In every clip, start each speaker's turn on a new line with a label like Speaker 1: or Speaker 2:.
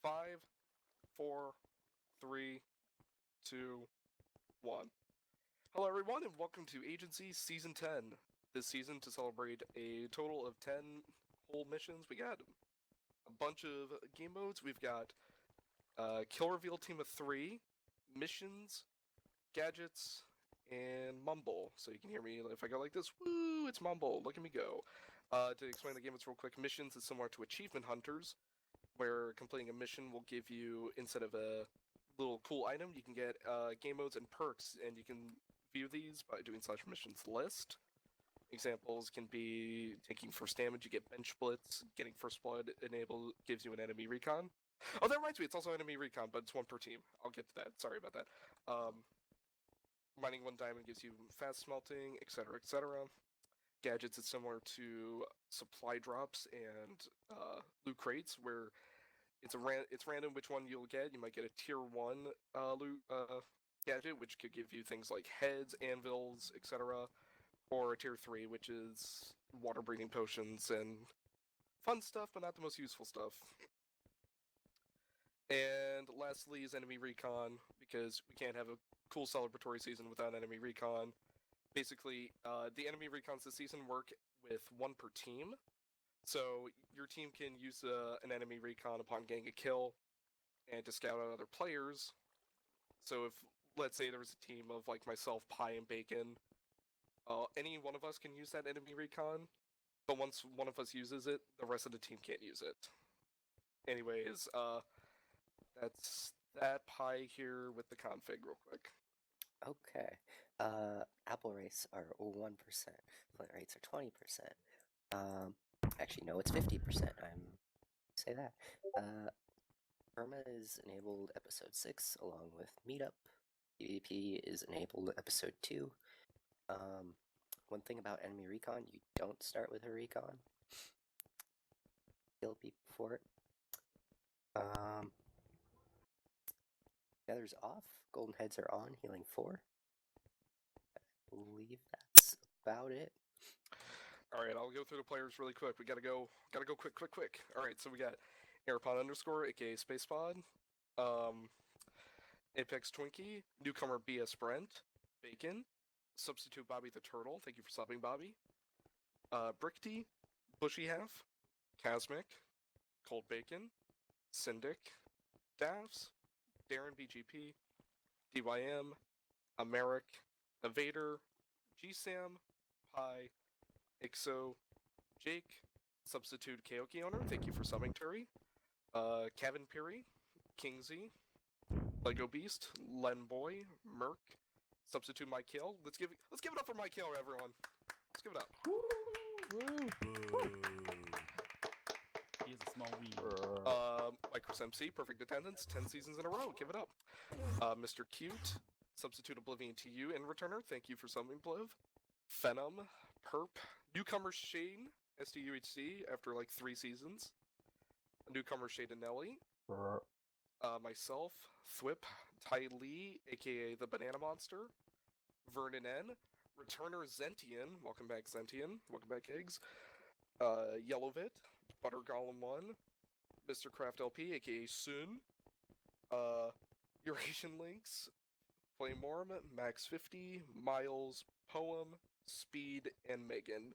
Speaker 1: 5, 4, 3, 2, 1. Hello, everyone, and welcome to Agency Season 10. This season, to celebrate a total of 10 whole missions, we got a bunch of game modes. We've got Kill Reveal Team of 3, Missions, Gadgets, and Mumble. So you can hear me if I go like this. Woo, it's Mumble. Look at me go. To explain the game modes real quick, Missions is similar to Achievement Hunters, where completing a mission will give you, instead of a little cool item, you can get game modes and perks, and you can view these by doing /missions list. Examples can be taking first damage, you get bench blitz, getting first blood enabled gives you an enemy recon. Oh, that reminds me, it's also enemy recon, but it's one per team. I'll get to that, sorry about that. Mining 1 diamond gives you fast smelting, etc., etc. Gadgets is similar to supply drops and loot crates, where it's random which one you'll get. You might get a tier 1 loot gadget, which could give you things like heads, anvils, etc., or a tier 3, which is water breathing potions and fun stuff, but not the most useful stuff. And lastly is Enemy Recon, because we can't have a cool celebratory season without Enemy Recon. Basically, the Enemy Recons this season work with 1 per team. So your team can use an Enemy Recon upon getting a kill and to scout out other players. So if, let's say there was a team of like myself, Pie, and Bacon, any one of us can use that Enemy Recon, but once one of us uses it, the rest of the team can't use it. Anyways, that's that. Pie here with the config real quick.
Speaker 2: Okay. Apple rates are 1%. Flint rates are 20%. Actually, no, it's 50%. Say that. Irma is enabled episode 6 along with Meetup. PvP is enabled episode 2. One thing about Enemy Recon, you don't start with a recon. Kill people for it. Feathers off, golden heads are on, healing 4. I believe that's about it.
Speaker 1: Alright, I'll go through the players really quick. We gotta go quick. Alright, so we got Airpod _ aka Spacepod, Apex Twinkie, newcomer BS Brent, Bacon, Substitute Bobby the Turtle, thank you for subbing, Bobby, Brickty, Bushy Half, Casmic, Cold Bacon, Syndic, Davs, Darren BGP, DYM, Americ, Evader, GSam, Pi, Ixo, Jake, Substitute Kaoki Owner, thank you for subbing, Turi, Kevin Peary, Kingsy, Lego Beast, Len Boy, Merc, Substitute Mike Hill. Let's give it up for Mike Hill, everyone. Let's give it up.
Speaker 3: Woo. He is a small wee.
Speaker 1: Micros MC, perfect attendance, 10 seasons in a row. Give it up. Mr. Cute, Substitute Oblivion to you and Returner. Thank you for subbing, Bliv. Phenom, Perp, newcomer Shane, STUHC, after like 3 seasons. Newcomer Shade and Nelly. Myself, Thwip, Ty Lee, aka the Banana Monster. Vernon N, Returner Zentian, welcome back Zentian, welcome back Eggs. Yellowvit, Butter Golem 1, Mr. Craft LP, aka Soon. Eurasian Links, Flamorm, Max 50, Miles, Poem, Speed, and Megan.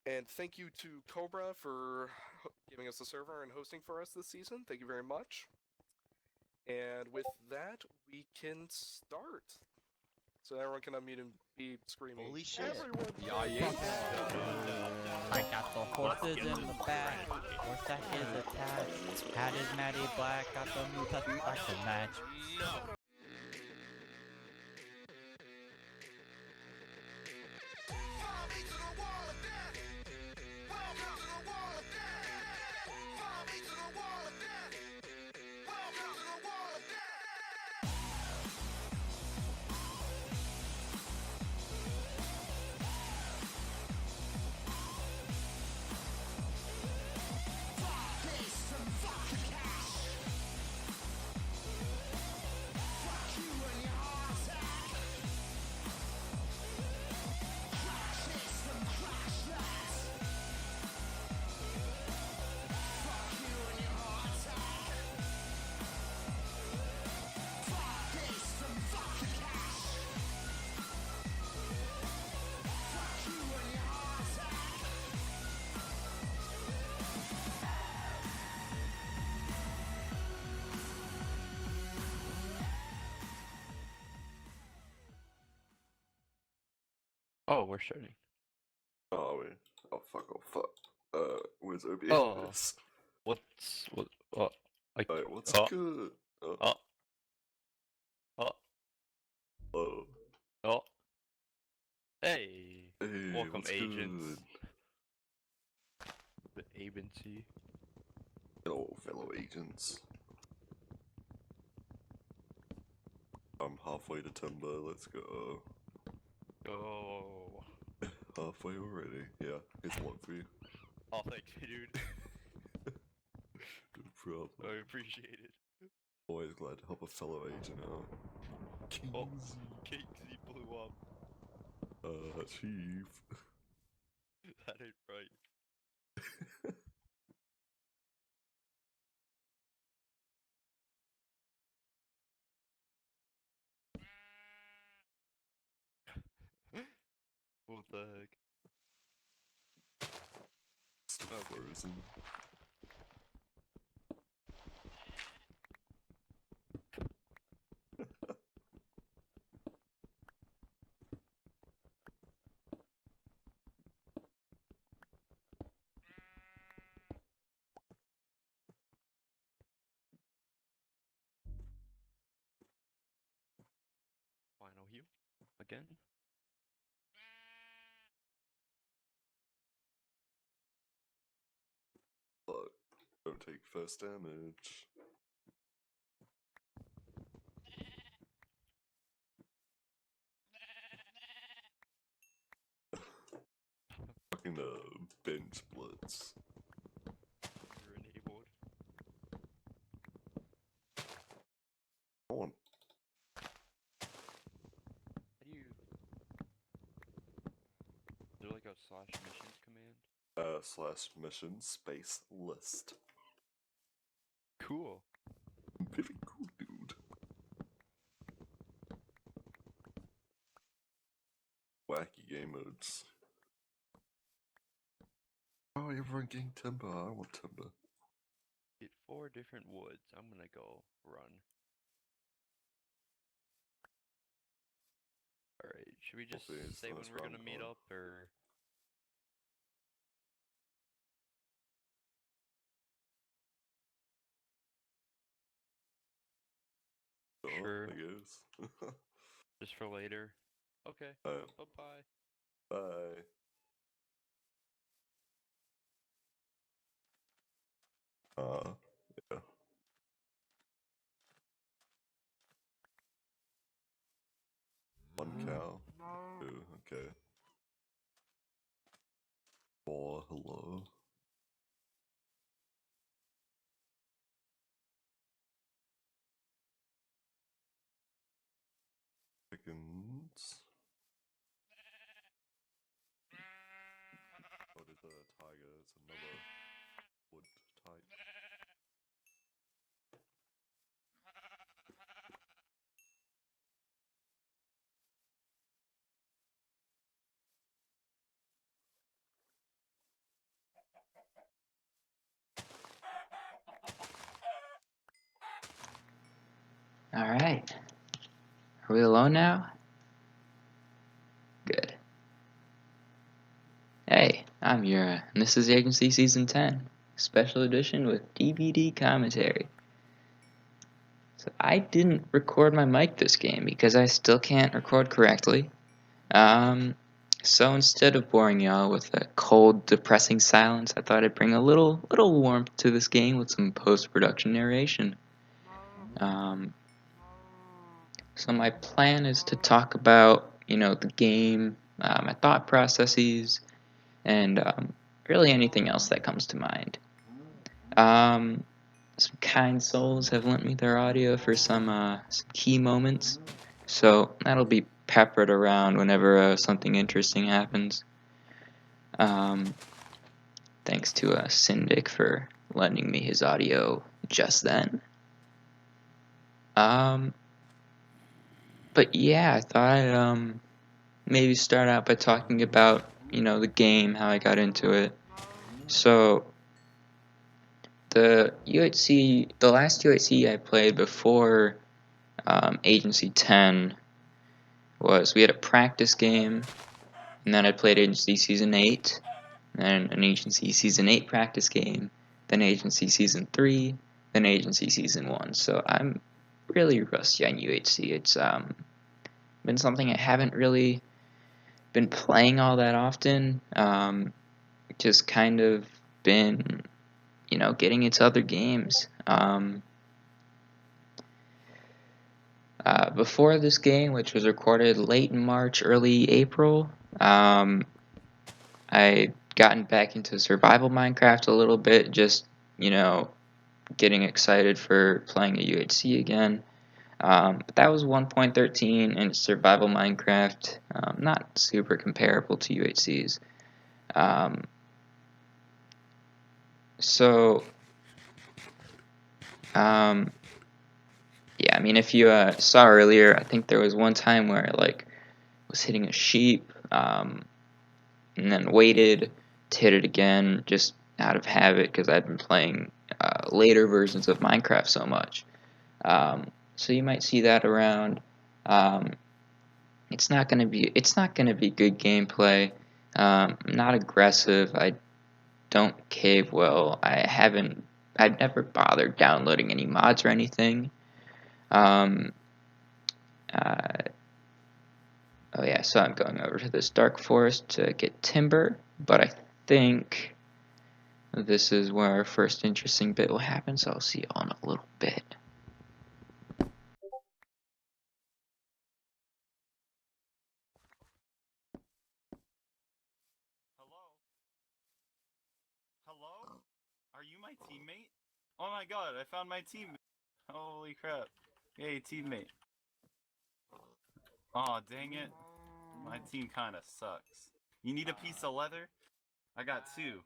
Speaker 1: And thank you to Cobra for giving us the server and hosting for us this season. Thank you very much. And with that, we can start. So everyone can unmute and be screaming.
Speaker 4: Holy shit.
Speaker 1: Everyone,
Speaker 3: Yeah. I got the horses in the back. Horse that is attached. Hat is Matty Black. Got the new touch like to match. No.
Speaker 4: Oh, we're starting.
Speaker 5: Oh, wait. Oh, fuck. Where's OBS?
Speaker 4: Oh. What? Like,
Speaker 5: Alright, what's
Speaker 4: oh.
Speaker 5: good?
Speaker 4: Oh.
Speaker 5: Oh.
Speaker 4: Oh. Hey.
Speaker 5: Hey,
Speaker 4: Welcome,
Speaker 5: what's
Speaker 4: agents.
Speaker 5: good?
Speaker 4: The agency.
Speaker 5: Hello, fellow agents. I'm halfway to timber, let's go.
Speaker 4: Oh.
Speaker 5: Halfway already. Yeah, here's one for you.
Speaker 4: Oh, thank you, dude.
Speaker 5: No problem.
Speaker 4: I appreciate it.
Speaker 5: Always glad to help a fellow agent out.
Speaker 4: Oh, Casey blew up.
Speaker 5: Chief.
Speaker 4: That ain't right. What the heck?
Speaker 5: Still
Speaker 4: Okay.
Speaker 5: frozen.
Speaker 4: Final heal? Again?
Speaker 5: But don't take first damage. Fucking bench blitz.
Speaker 4: You're enabled.
Speaker 5: Come on.
Speaker 4: How do you... Is there like a slash missions command?
Speaker 5: Slash mission space list.
Speaker 4: Cool.
Speaker 5: Very cool, dude. Wacky game modes. Oh, everyone getting timber. I want timber.
Speaker 4: Get 4 different woods. I'm gonna go run. Alright, should we just
Speaker 5: Hopefully it's
Speaker 4: say when
Speaker 5: nice
Speaker 4: we're gonna
Speaker 5: round
Speaker 4: meet
Speaker 5: one.
Speaker 4: up, or... Sure.
Speaker 5: I guess.
Speaker 4: Just for later? Okay. Bye-bye.
Speaker 5: Bye. Yeah. One cow. Two, okay. 4, hello. Chickens. What is a tiger? It's another wood type.
Speaker 6: Alright. Are we alone now? Good. Hey, I'm Yura, and this is Agency Season 10, Special Edition with DVD commentary. So I didn't record my mic this game because I still can't record correctly. So instead of boring y'all with a cold, depressing silence, I thought I'd bring a little warmth to this game with some post-production narration. So my plan is to talk about, the game, my thought processes, and really anything else that comes to mind. Some kind souls have lent me their audio for some key moments, so that'll be peppered around whenever something interesting happens. Thanks to Syndic for lending me his audio just then. But yeah, I thought I'd maybe start out by talking about, the game, how I got into it. So, the last UHC I played before Agency 10 was, we had a practice game, and then I played Agency Season 8, then an Agency Season 8 practice game, then Agency Season 3, then Agency Season 1. So I'm really rusty on UHC. It's been something I haven't really been playing all that often. Just kind of been, getting into other games. Before this game, which was recorded late in March, early April, I gotten back into survival Minecraft a little bit, just, getting excited for playing a UHC again. But that was 1.13 and survival Minecraft, not super comparable to UHCs. Yeah, I mean, if you saw earlier, I think there was one time where I was hitting a sheep, and then waited to hit it again, just out of habit because I'd been playing later versions of Minecraft so much. So you might see that around. It's not gonna be good gameplay. I'm not aggressive. I don't cave well. I've never bothered downloading any mods or anything. Oh yeah, so I'm going over to this dark forest to get timber, but I think this is where our first interesting bit will happen, so I'll see you all in a little bit.
Speaker 3: Hello? Are you my teammate? Oh my god, I found my teammate. Holy crap. Hey, teammate. Aw, dang it. My team kinda sucks. You need a piece of leather? I got 2.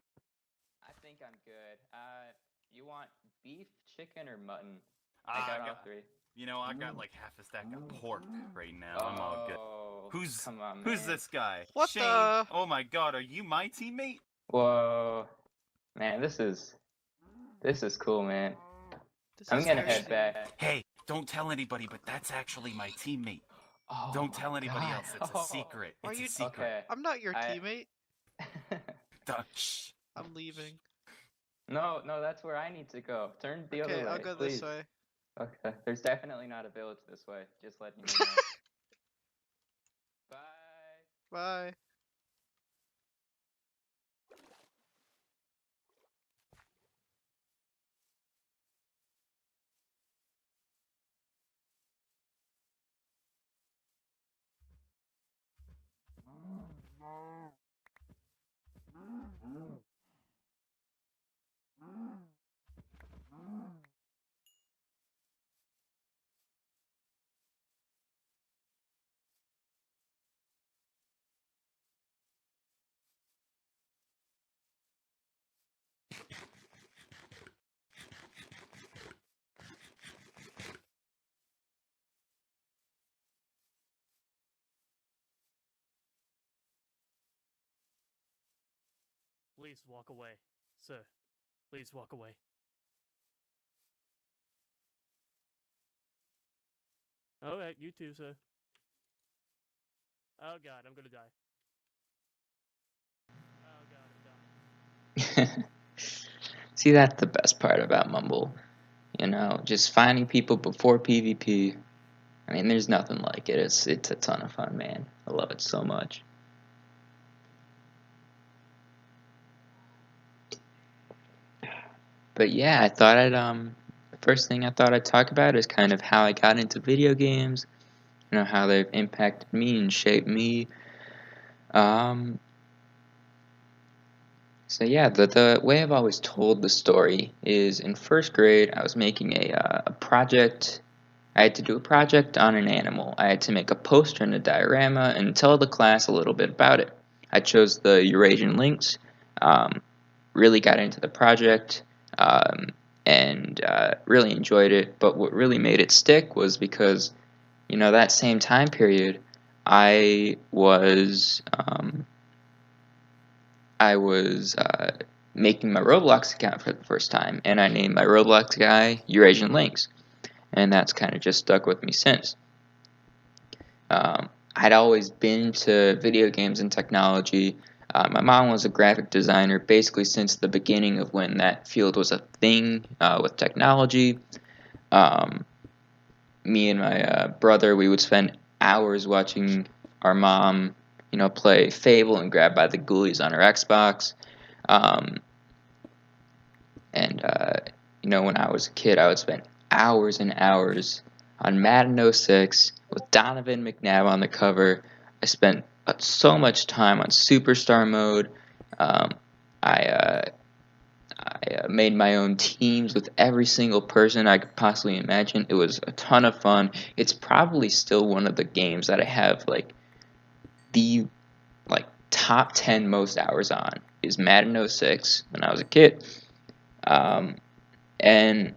Speaker 6: I think I'm good. You want beef, chicken, or mutton?
Speaker 3: I got all 3. You know, I got like half a stack of pork right now. I'm all good.
Speaker 6: Come on,
Speaker 3: Who's
Speaker 6: man.
Speaker 3: this guy?
Speaker 1: What
Speaker 3: Shane.
Speaker 1: the?
Speaker 3: Oh my god, are you my teammate?
Speaker 6: Whoa. Man, this is cool, man. I'm gonna head back.
Speaker 3: Hey, don't tell anybody, but that's actually my teammate.
Speaker 6: Oh,
Speaker 3: Don't tell anybody
Speaker 6: God.
Speaker 3: else. It's a secret.
Speaker 7: Are
Speaker 3: It's
Speaker 7: you-
Speaker 3: a secret.
Speaker 6: Okay.
Speaker 7: I'm not your
Speaker 6: I-
Speaker 7: teammate.
Speaker 3: Shh.
Speaker 7: I'm leaving.
Speaker 6: No, that's where I need to go. Turn the other
Speaker 7: Okay,
Speaker 6: way,
Speaker 7: I'll go
Speaker 6: please.
Speaker 7: this way.
Speaker 6: Okay, there's definitely not a village this way. Just letting you know. Bye.
Speaker 7: Bye.
Speaker 8: Please walk away, sir. Please walk away. Alright, you too, sir. Oh god, I'm gonna die. Oh god, I'm dying.
Speaker 6: See, that's the best part about Mumble. Just finding people before PvP. I mean, there's nothing like it. It's a ton of fun, man. I love it so much. But yeah, I thought the first thing I thought I'd talk about is kind of how I got into video games, how they've impacted me and shaped me. So yeah, the way I've always told the story is in first grade, I was making a project. I had to do a project on an animal. I had to make a poster and a diorama and tell the class a little bit about it. I chose the Eurasian lynx, really got into the project, and really enjoyed it. But what really made it stick was because, that same time period, I was making my Roblox account for the first time, and I named my Roblox guy Eurasian Lynx, and that's kind of just stuck with me since. I'd always been to video games and technology. My mom was a graphic designer basically since the beginning of when that field was a thing with technology. Me and my brother, we would spend hours watching our mom, play Fable and Grab by the Ghoulies on her Xbox. When I was a kid, I would spend hours and hours on Madden 06 with Donovan McNabb on the cover. I spent so much time on Superstar mode. I made my own teams with every single person I could possibly imagine. It was a ton of fun. It's probably still one of the games that I have the top 10 most hours on is Madden 06 when I was a kid. And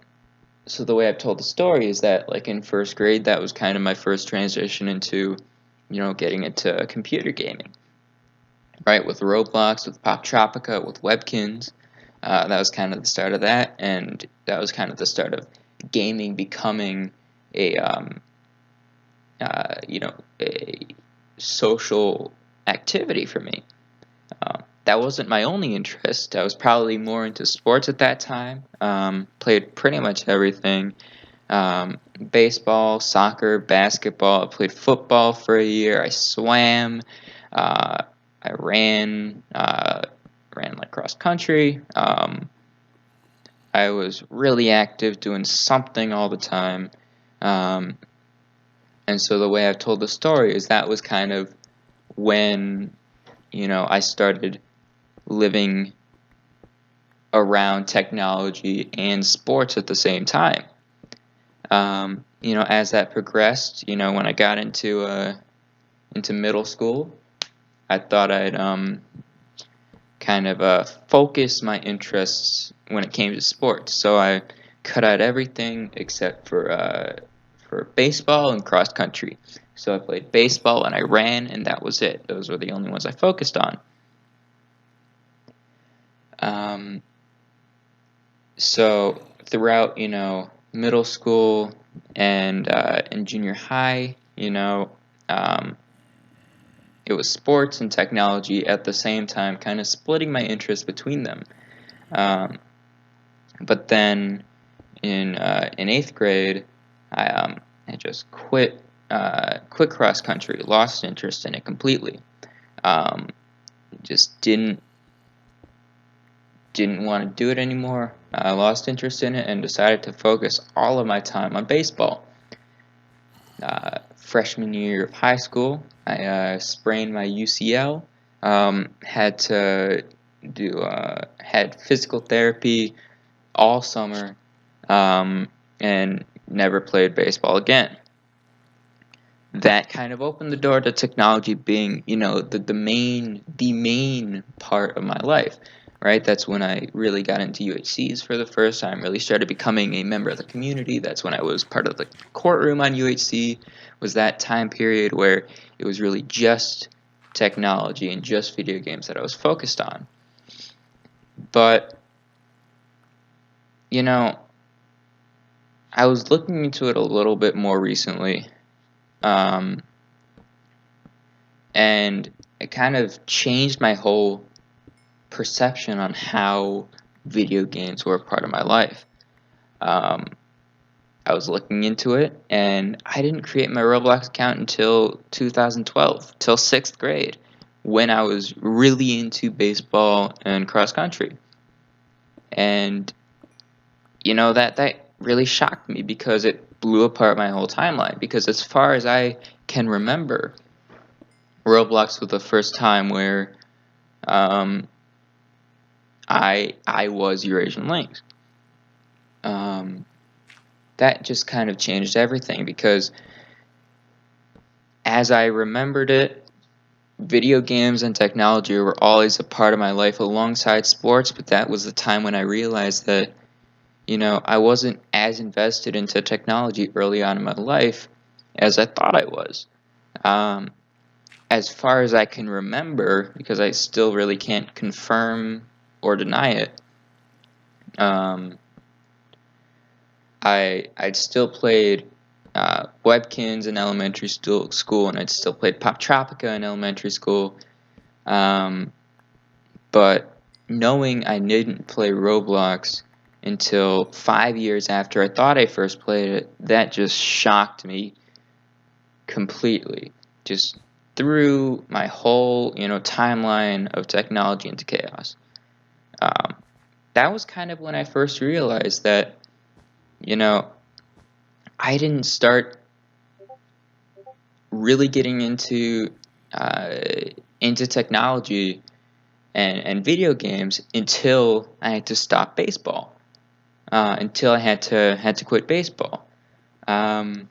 Speaker 6: so the way I've told the story is that in first grade, that was kind of my first transition into getting into computer gaming, right? With Roblox, with Pop Tropica, with Webkins. That was kind of the start of that, and that was kind of the start of gaming becoming a a social activity for me. That wasn't my only interest. I was probably more into sports at that time. Played pretty much everything. Baseball, soccer, basketball. I played football for a year. I swam. I ran cross country. I was really active, doing something all the time. And so the way I've told the story is that was kind of when I started living around technology and sports at the same time. As that progressed, when I got into middle school, I thought I'd kind of focus my interests when it came to sports. So I cut out everything except for baseball and cross country. So I played baseball and I ran, and that was it. Those were the only ones I focused on. So throughout, middle school and junior high, it was sports and technology at the same time, kind of splitting my interest between them. But then in 8th grade, I just quit cross country, lost interest in it completely. Just didn't want to do it anymore. I lost interest in it and decided to focus all of my time on baseball. Freshman year of high school, I sprained my UCL. Had physical therapy all summer, and never played baseball again. That kind of opened the door to technology being, the main part of my life, right? That's when I really got into UHCs for the first time, really started becoming a member of the community. That's when I was part of the courtroom on UHC, was that time period where it was really just technology and just video games that I was focused on. But, I was looking into it a little bit more recently, and it kind of changed my whole perception on how video games were a part of my life. I was looking into it, and I didn't create my Roblox account until 2012, till 6th grade, when I was really into baseball and cross country. And that really shocked me because it blew apart my whole timeline. Because as far as I can remember, Roblox was the first time where I was Eurasian Lynx. That just kind of changed everything, because as I remembered it, video games and technology were always a part of my life alongside sports, but that was the time when I realized that I wasn't as invested into technology early on in my life as I thought I was. As far as I can remember, because I still really can't confirm or deny it, I'd still played Webkins in elementary school, and I'd still played Pop Tropica in elementary school. But knowing I didn't play Roblox until 5 years after I thought I first played it, that just shocked me completely. Just threw my whole, timeline of technology into chaos. That was kind of when I first realized that, I didn't start really getting into technology and video games until I had to stop baseball. Until I had to quit baseball. And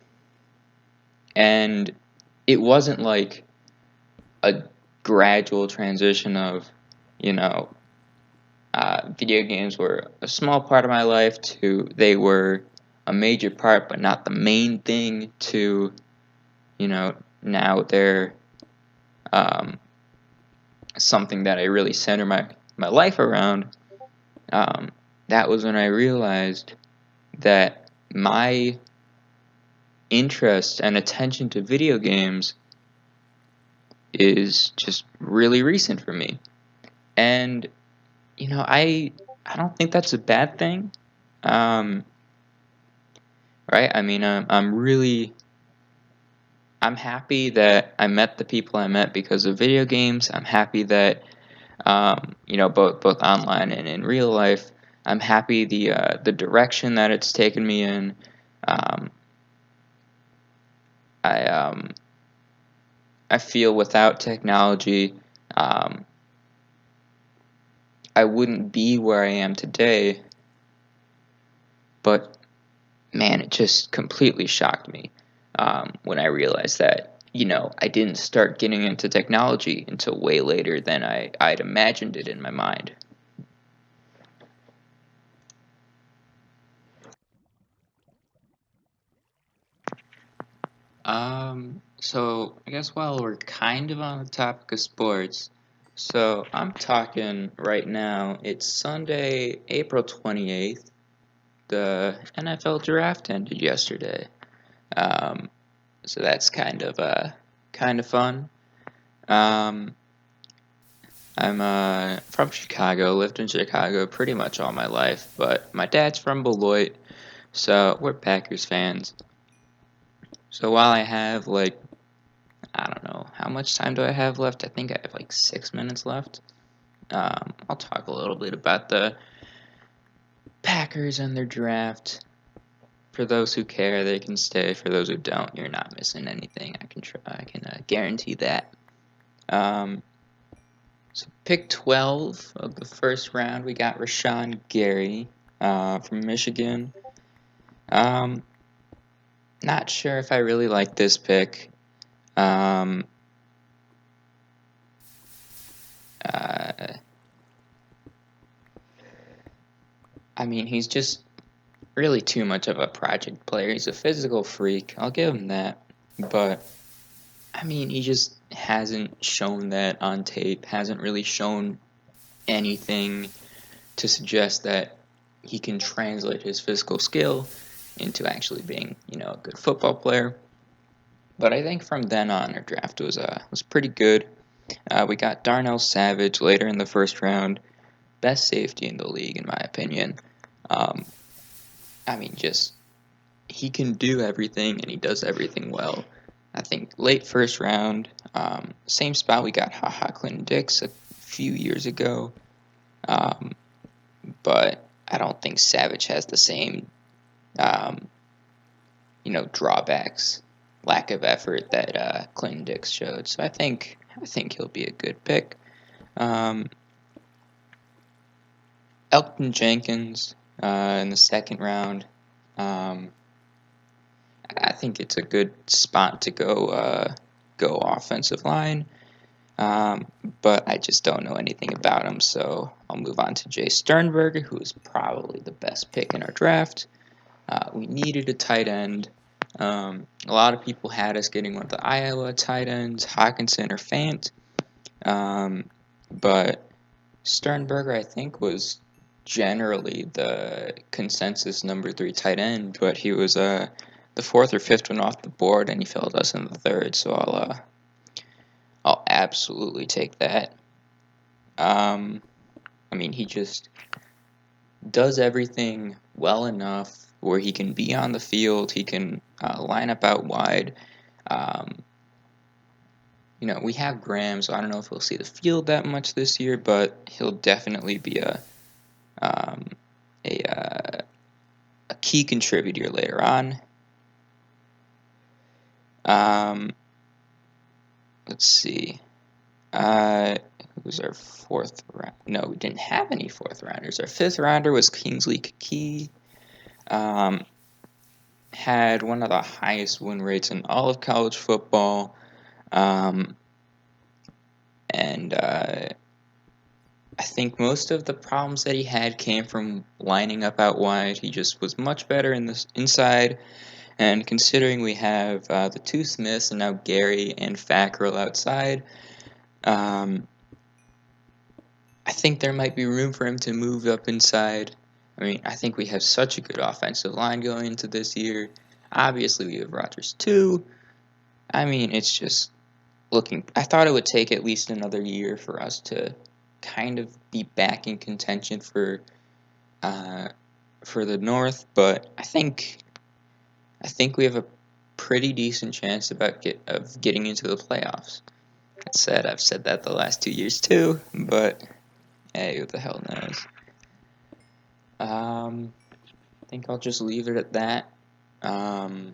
Speaker 6: it wasn't like a gradual transition of, video games were a small part of my life to they were a major part but not the main thing to, now they're something that I really center my life around. That was when I realized that my interest and attention to video games is just really recent for me. And, I don't think that's a bad thing. Right? I mean, I'm happy that I met the people I met because of video games. I'm happy that, both online and in real life, I'm happy the direction that it's taken me in. I feel without technology, I wouldn't be where I am today. But man, it just completely shocked me when I realized that, I didn't start getting into technology until way later than I'd imagined it in my mind. So I guess while we're kind of on the topic of sports, so I'm talking right now, it's Sunday, April 28th. The NFL draft ended yesterday. So that's kind of fun. I'm from Chicago, lived in Chicago pretty much all my life, but my dad's from Beloit, so we're Packers fans. So while I have I don't know, how much time do I have left? I think I have 6 minutes left. I'll talk a little bit about the Packers and their draft. For those who care, they can stay. For those who don't, you're not missing anything. I can guarantee that. So pick 12 of the first round, we got Rashawn Gary from Michigan. Not sure if I really like this pick. I mean, he's just really too much of a project player. He's a physical freak. I'll give him that. But, I mean, he just hasn't shown that on tape, hasn't really shown anything to suggest that he can translate his physical skill into actually being, a good football player. But I think from then on, our draft was pretty good. We got Darnell Savage later in the first round, best safety in the league in my opinion. I mean, just he can do everything and he does everything well. I think late first round, same spot we got Clinton Dix a few years ago. But I don't think Savage has the same, drawbacks, lack of effort that Clinton Dix showed. So I think he'll be a good pick. Elton Jenkins in the second round. I think it's a good spot to go offensive line. But I just don't know anything about him, so I'll move on to Jay Sternberger, who is probably the best pick in our draft. We needed a tight end. A lot of people had us getting one of the Iowa tight ends, Hawkinson or Fant. But Sternberger, I think, was generally the consensus number 3 tight end, but he was the fourth or fifth one off the board, and he failed us in the third. So I'll absolutely take that. I mean, he just does everything well enough where he can be on the field. He can line up out wide. You know, we have Graham, so I don't know if we'll see the field that much this year, but he'll definitely be a key contributor later on. Let's see. Who was our fourth round? No, we didn't have any fourth rounders. Our fifth rounder was Kingsley Kiki. Had one of the highest win rates in all of college football. And I think most of the problems that he had came from lining up out wide. He just was much better in the inside. And considering we have the two Smiths and now Gary and Fackrell outside, I think there might be room for him to move up inside. I mean, I think we have such a good offensive line going into this year. Obviously, we have Rodgers too. I mean, it's just looking. I thought it would take at least another year for us to kind of be back in contention for the North, but I think we have a pretty decent chance of getting into the playoffs. That said, I've said that the last 2 years too, but hey, who the hell knows? I think I'll just leave it at that. Has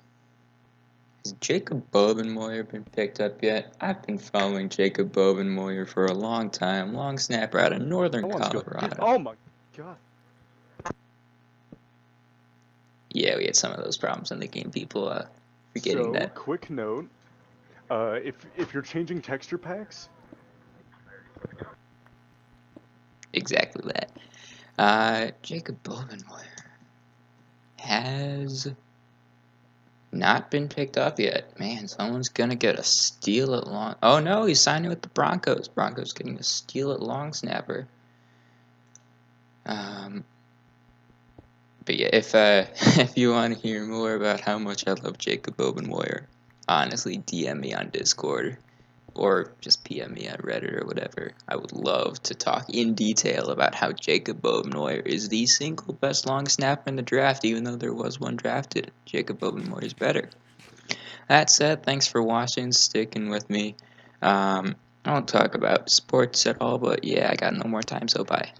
Speaker 6: Jacob Bobenmoyer been picked up yet? I've been following Jacob Bobenmoyer for a long time. Long snapper out of northern Colorado.
Speaker 7: Oh my god.
Speaker 6: Yeah, we had some of those problems in the game. People forgetting that.
Speaker 7: Quick note. If you're changing texture packs,
Speaker 6: Exactly that. Jacob Bobenmoyer has not been picked up yet. Man, someone's gonna get a steal at long. Oh no, he's signing with the Broncos. Broncos getting a steal at long snapper. But yeah, if if you want to hear more about how much I love Jacob Bobenmoyer, honestly, DM me on Discord. Or just PM me on Reddit or whatever. I would love to talk in detail about how Jacob Bobenmoyer is the single best long snapper in the draft, even though there was one drafted. Jacob Bobenmoyer is better. That said, thanks for watching, sticking with me. I don't talk about sports at all, but yeah, I got no more time, so bye.